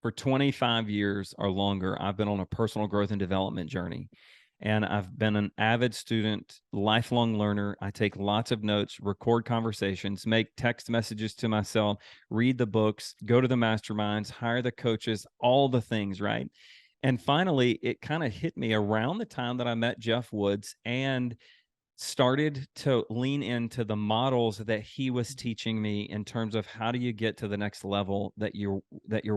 For 25 years or longer, I've been on a personal growth and development journey. And I've been an avid student, lifelong learner. I take lots of notes, record conversations, make text messages to myself, read the books, go to the masterminds, hire the coaches, all the things, right? And finally, it kind of hit me around the time that I met Jeff Woods and started to lean into the models that he was teaching me in terms of how do you get to the next level that you're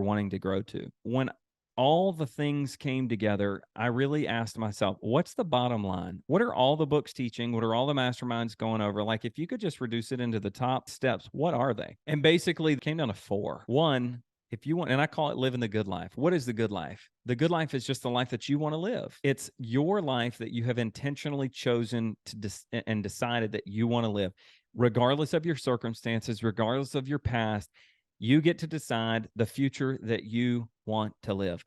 wanting to grow to. When all the things came together, I really asked myself, what's the bottom line? What are all the books teaching? What are all the masterminds going over? Like, if you could just reduce it into the top steps, what are they? And basically, it came down to four. One, if you want, and I call it living the good life. What is the good life? The good life is just the life that you want to live. It's your life that you have intentionally chosen to and decided that you want to live, regardless of your circumstances, regardless of your past. You get to decide the future that you want to live.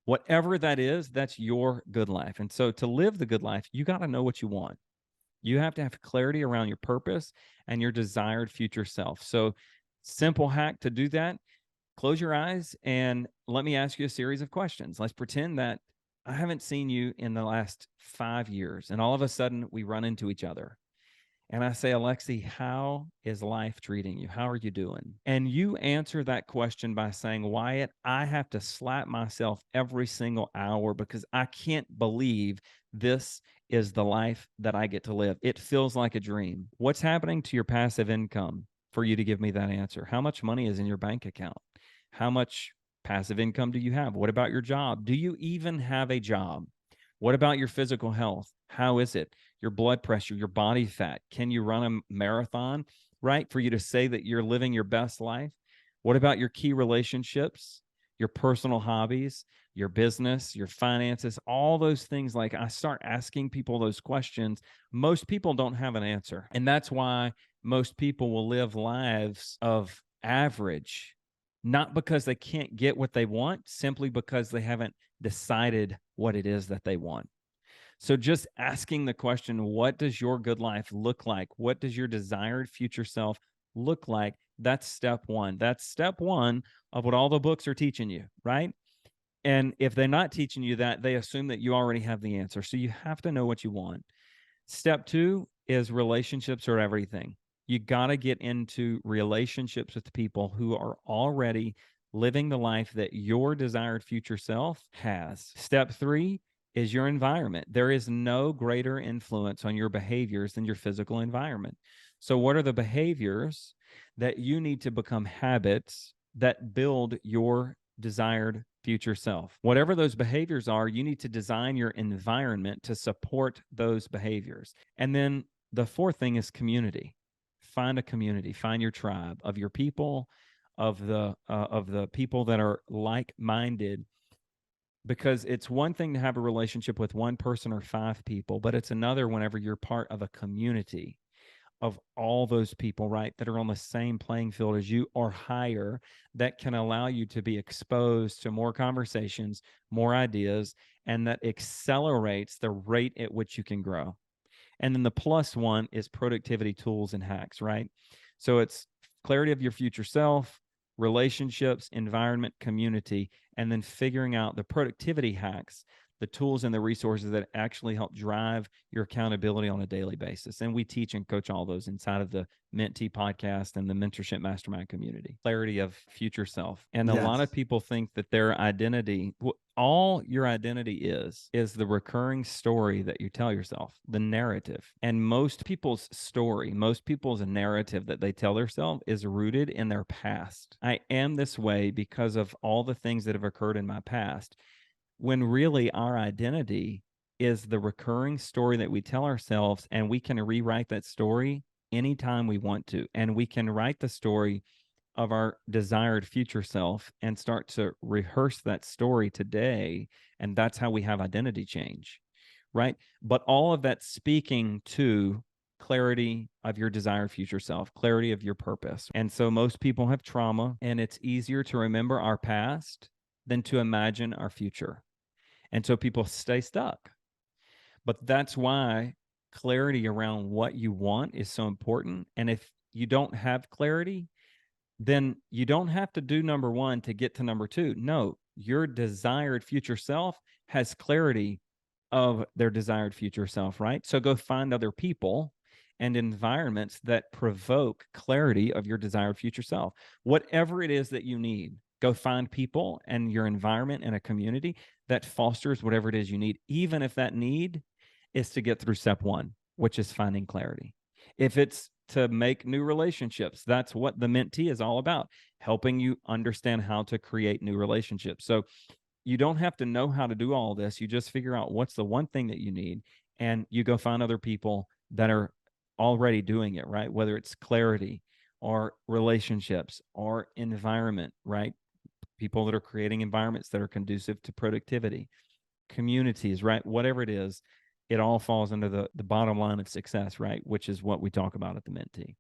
Whatever that is, that's your good life. And so to live the good life, you got to know what you want. You have to have clarity around your purpose and your desired future self. So, simple hack to do that: close your eyes and let me ask you a series of questions. Let's pretend that I haven't seen you in the last 5 years, and all of a sudden we run into each other. And I say, Alexi, how is life treating you? How are you doing? And you answer that question by saying, Wyatt, I have to slap myself every single hour because I can't believe this is the life that I get to live. It feels like a dream. What's happening to your passive income for you to give me that answer? How much money is in your bank account? How much passive income do you have? What about your job? Do you even have a job? What about your physical health? How is it? Your blood pressure, your body fat? Can you run a marathon, right? For you to say that you're living your best life? What about your key relationships, your personal hobbies, your business, your finances, all those things? Like, I start asking people those questions. Most people don't have an answer. And that's why most people will live lives of average, not because they can't get what they want, simply because they haven't decided what it is that they want. So just asking the question, what does your good life look like? What does your desired future self look like? That's step one. That's step one of what all the books are teaching you, right? And if they're not teaching you that, they assume that you already have the answer. So you have to know what you want. Step two is relationships are everything. You got to get into relationships with people who are already living the life that your desired future self has. Step three is your environment. There is no greater influence on your behaviors than your physical environment. So, what are the behaviors that you need to become habits that build your desired future self? Whatever those behaviors are, you need to design your environment to support those behaviors. And then the fourth thing is community. Find a community, find your tribe of your people, of the people that are like-minded, because it's one thing to have a relationship with one person or five people, but it's another whenever you're part of a community of all those people, right, that are on the same playing field as you or higher, that can allow you to be exposed to more conversations, more ideas, and that accelerates the rate at which you can grow. And then the plus one is productivity tools and hacks, right? So it's clarity of your future self, relationships, environment, community, and then figuring out the productivity hacks, the tools and the resources that actually help drive your accountability on a daily basis. And we teach and coach all those inside of the Mentee podcast and the mentorship mastermind community. Clarity of future self. And a lot Yes. of people think that their identity, all your identity is the recurring story that you tell yourself, the narrative. And most people's story, most people's narrative that they tell themselves is rooted in their past. I am this way because of all the things that have occurred in my past, when really our identity is the recurring story that we tell ourselves, and we can rewrite that story anytime we want to. And we can write the story of our desired future self and start to rehearse that story today. And that's how we have identity change, right? But all of that speaking to clarity of your desired future self, clarity of your purpose. And so most people have trauma, and it's easier to remember our past than to imagine our future. And so people stay stuck. But that's why clarity around what you want is so important. And if you don't have clarity, then you don't have to do number one to get to number two. No, your desired future self has clarity of their desired future self, right? So go find other people and environments that provoke clarity of your desired future self. Whatever it is that you need, go find people and your environment and a community that fosters whatever it is you need, even if that need is to get through step one, which is finding clarity. If it's to make new relationships, that's what the mentee is all about, helping you understand how to create new relationships. So you don't have to know how to do all this. You just figure out what's the one thing that you need, and you go find other people that are already doing it, right? Whether it's clarity or relationships or environment, right? People that are creating environments that are conducive to productivity, communities, right? Whatever it is, it all falls under the bottom line of success, right? Which is what we talk about at the mentee.